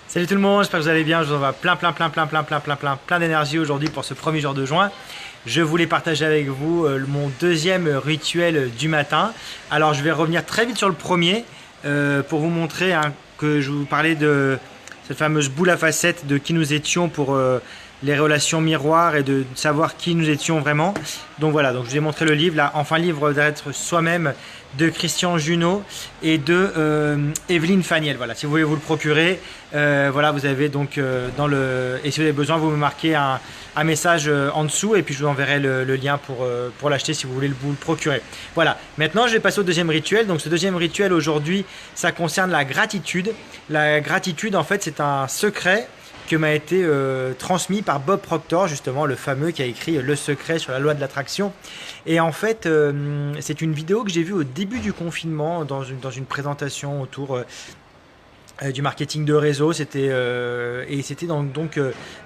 Salut tout le monde, j'espère que vous allez bien. Je vous envoie plein d'énergie aujourd'hui pour ce premier jour de juin. Je voulais partager avec vous mon deuxième rituel du matin. Alors je vais revenir très vite sur le premier pour vous montrer que je vous parlais de cette fameuse boule à facettes de qui nous étions pour les relations miroirs et de savoir qui nous étions vraiment. Donc voilà, donc je vous ai montré le livre, là, enfin livre d'être soi-même de Christian Junod et de Evelyne Faniel. Voilà, si vous voulez vous le procurer, voilà, vous avez donc dans le... Et si vous avez besoin, vous me marquez un message en dessous et puis je vous enverrai le lien pour l'acheter si vous voulez vous le procurer. Voilà, maintenant je vais passer au deuxième rituel. Donc ce deuxième rituel aujourd'hui, ça concerne la gratitude. La gratitude, en fait, c'est un secret que m'a été transmis par Bob Proctor, justement, le fameux qui a écrit Le secret sur la loi de l'attraction. Et en fait, c'est une vidéo que j'ai vue au début du confinement dans une présentation autour du marketing de réseau. C'était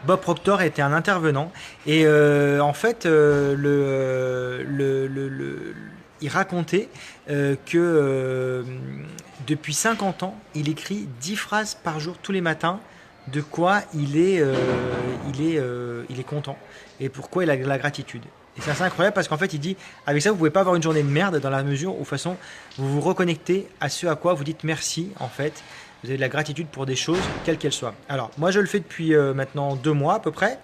Bob Proctor était un intervenant. Et en fait, il racontait que depuis 50 ans, il écrit 10 phrases par jour tous les matins de quoi il est content et pourquoi il a de la gratitude. Et c'est assez incroyable parce qu'en fait il dit avec ça vous pouvez pas avoir une journée de merde dans la mesure où de toute façon vous vous reconnectez à ce à quoi vous dites merci en fait. Vous avez de la gratitude pour des choses, quelles qu'elles soient. Alors, moi, je le fais depuis maintenant 2 mois à peu près.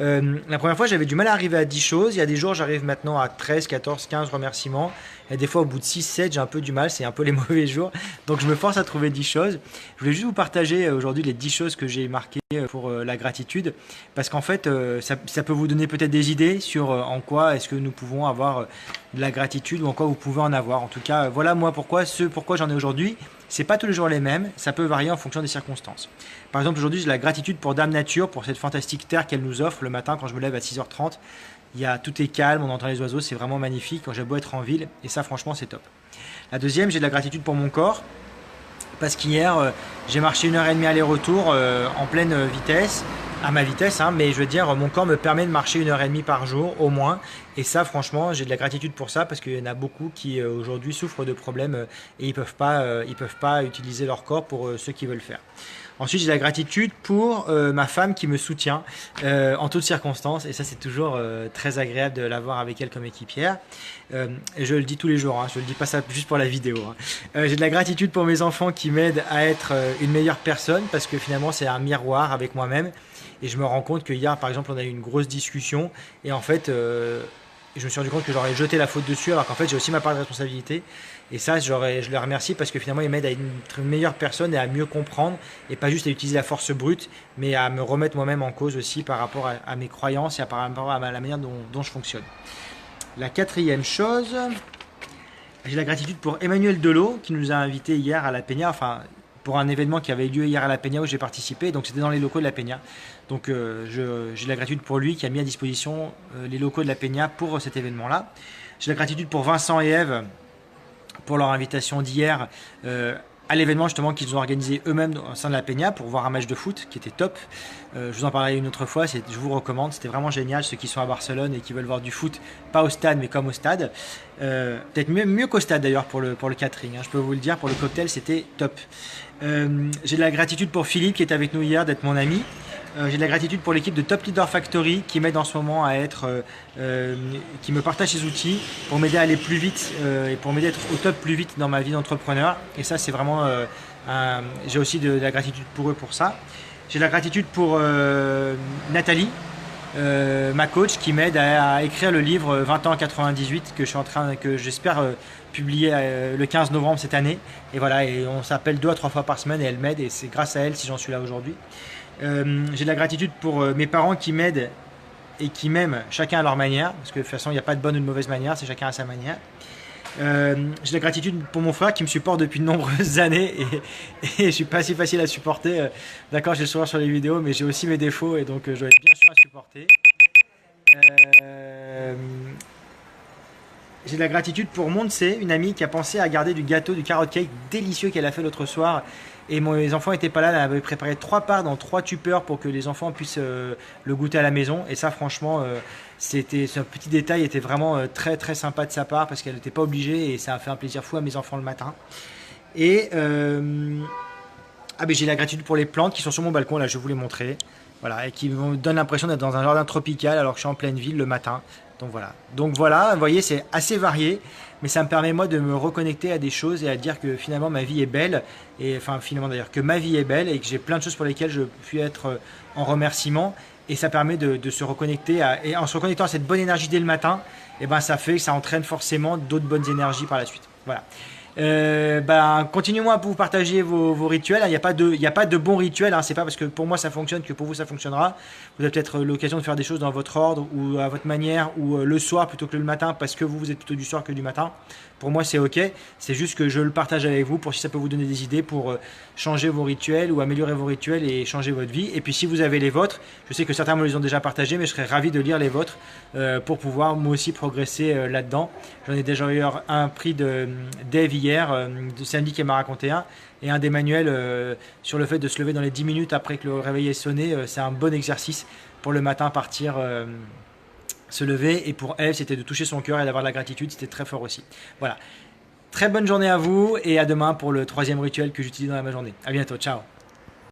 La première fois, j'avais du mal à arriver à 10 choses. Il y a des jours, j'arrive maintenant à 13, 14, 15 remerciements. Et des fois, au bout de 6, 7, j'ai un peu du mal. C'est un peu les mauvais jours. Donc, je me force à trouver 10 choses. Je voulais juste vous partager aujourd'hui les 10 choses que j'ai marquées pour la gratitude. Parce qu'en fait, ça peut vous donner peut-être des idées sur en quoi est-ce que nous pouvons avoir de la gratitude ou en quoi vous pouvez en avoir. En tout cas, voilà moi pourquoi j'en ai aujourd'hui. C'est pas tous les jours les mêmes, ça peut varier en fonction des circonstances. Par exemple, aujourd'hui, j'ai la gratitude pour Dame Nature, pour cette fantastique terre qu'elle nous offre le matin quand je me lève à 6h30. Tout est calme, on entend les oiseaux, c'est vraiment magnifique quand j'ai beau être en ville, et ça, franchement, c'est top. La deuxième, j'ai de la gratitude pour mon corps, parce qu'hier, j'ai marché 1h30 aller-retour en pleine vitesse, à ma vitesse, hein, mais je veux dire, mon corps me permet de marcher 1h30 par jour au moins. Et ça, franchement, j'ai de la gratitude pour ça parce qu'il y en a beaucoup qui aujourd'hui souffrent de problèmes et ils peuvent pas utiliser leur corps pour ceux qui veulent faire. Ensuite, j'ai de la gratitude pour ma femme qui me soutient en toutes circonstances. Et ça, c'est toujours très agréable de l'avoir avec elle comme équipière. Et je le dis tous les jours, hein, je ne le dis pas ça juste pour la vidéo. Hein. J'ai de la gratitude pour mes enfants qui m'aident à être une meilleure personne parce que finalement, c'est un miroir avec moi-même. Et je me rends compte que hier, par exemple, on a eu une grosse discussion. Et en fait, je me suis rendu compte que j'aurais jeté la faute dessus alors qu'en fait, j'ai aussi ma part de responsabilité. Et ça, je les remercie parce que finalement, ils m'aident à être une meilleure personne et à mieux comprendre. Et pas juste à utiliser la force brute, mais à me remettre moi-même en cause aussi par rapport à mes croyances et par rapport à la manière dont je fonctionne. La quatrième chose, j'ai la gratitude pour Emmanuel Delot qui nous a invités hier à la Peña. Enfin, pour un événement qui avait lieu hier à la Peña où j'ai participé, donc c'était dans les locaux de la Peña. Donc j'ai de la gratitude pour lui qui a mis à disposition les locaux de la Peña pour cet événement-là. J'ai de la gratitude pour Vincent et Ève pour leur invitation d'hier à l'événement justement qu'ils ont organisé eux-mêmes au sein de la Peña pour voir un match de foot qui était top. Je vous en parlerai une autre fois, je vous recommande, c'était vraiment génial. Ceux qui sont à Barcelone et qui veulent voir du foot, pas au stade mais comme au stade, peut-être mieux qu'au stade d'ailleurs pour le catering, hein, je peux vous le dire, pour le cocktail c'était top. J'ai de la gratitude pour Philippe qui est avec nous hier, d'être mon ami. J'ai de la gratitude pour l'équipe de Top Leader Factory qui m'aide en ce moment à être, qui me partage ses outils pour m'aider à aller plus vite et pour m'aider à être au top plus vite dans ma vie d'entrepreneur. Et ça, c'est vraiment, j'ai aussi de la gratitude pour eux pour ça. J'ai de la gratitude pour Nathalie, ma coach, qui m'aide à écrire le livre 20 ans 98 que j'espère publier le 15 novembre cette année. Et voilà, et on s'appelle 2 à 3 fois par semaine et elle m'aide et c'est grâce à elle si j'en suis là aujourd'hui. J'ai de la gratitude pour mes parents qui m'aident et qui m'aiment chacun à leur manière, parce que de toute façon il n'y a pas de bonne ou de mauvaise manière, c'est chacun à sa manière. J'ai de la gratitude pour mon frère qui me supporte depuis de nombreuses années et je suis pas si facile à supporter. D'accord, j'ai le sourire sur les vidéos, mais j'ai aussi mes défauts et donc je dois être bien sûr à supporter. J'ai de la gratitude pour Montse, une amie qui a pensé à garder du gâteau, du carrot cake délicieux qu'elle a fait l'autre soir. Et mes enfants n'étaient pas là, elle avait préparé 3 parts dans 3 tupperwares pour que les enfants puissent le goûter à la maison. Et ça, franchement, ce petit détail était vraiment très très sympa de sa part parce qu'elle n'était pas obligée et ça a fait un plaisir fou à mes enfants le matin. Et Ah ben j'ai la gratitude pour les plantes qui sont sur mon balcon, là je vais vous les montrer. Voilà, et qui me donnent l'impression d'être dans un jardin tropical alors que je suis en pleine ville le matin. Donc voilà, vous voyez, c'est assez varié, mais ça me permet moi de me reconnecter à des choses et à dire que finalement ma vie est belle, et enfin finalement d'ailleurs que ma vie est belle et que j'ai plein de choses pour lesquelles je puis être en remerciement, et ça permet de se reconnecter et en se reconnectant à cette bonne énergie dès le matin, et ben ça fait que ça entraîne forcément d'autres bonnes énergies par la suite. Voilà. Continuez-moi à vous partager vos rituels. Il n'y a pas de bons rituels. C'est pas parce que pour moi ça fonctionne que pour vous ça fonctionnera. Vous avez peut-être l'occasion de faire des choses dans votre ordre ou à votre manière ou le soir plutôt que le matin parce que vous êtes plutôt du soir que du matin. Pour moi c'est ok. C'est juste que je le partage avec vous pour si ça peut vous donner des idées pour changer vos rituels ou améliorer vos rituels et changer votre vie. Et puis si vous avez les vôtres, je sais que certains me les ont déjà partagés, mais je serais ravi de lire les vôtres pour pouvoir moi aussi progresser là-dedans. J'en ai déjà eu un prix de Dave hier, de Sandy qui m'a raconté un, et un d'Emmanuel sur le fait de se lever dans les 10 minutes après que le réveil ait sonné. C'est un bon exercice pour le matin partir se lever, et pour elle c'était de toucher son cœur et d'avoir de la gratitude, c'était très fort aussi. Voilà, très bonne journée à vous et à demain pour le 3e rituel que j'utilise dans ma journée. À bientôt, ciao.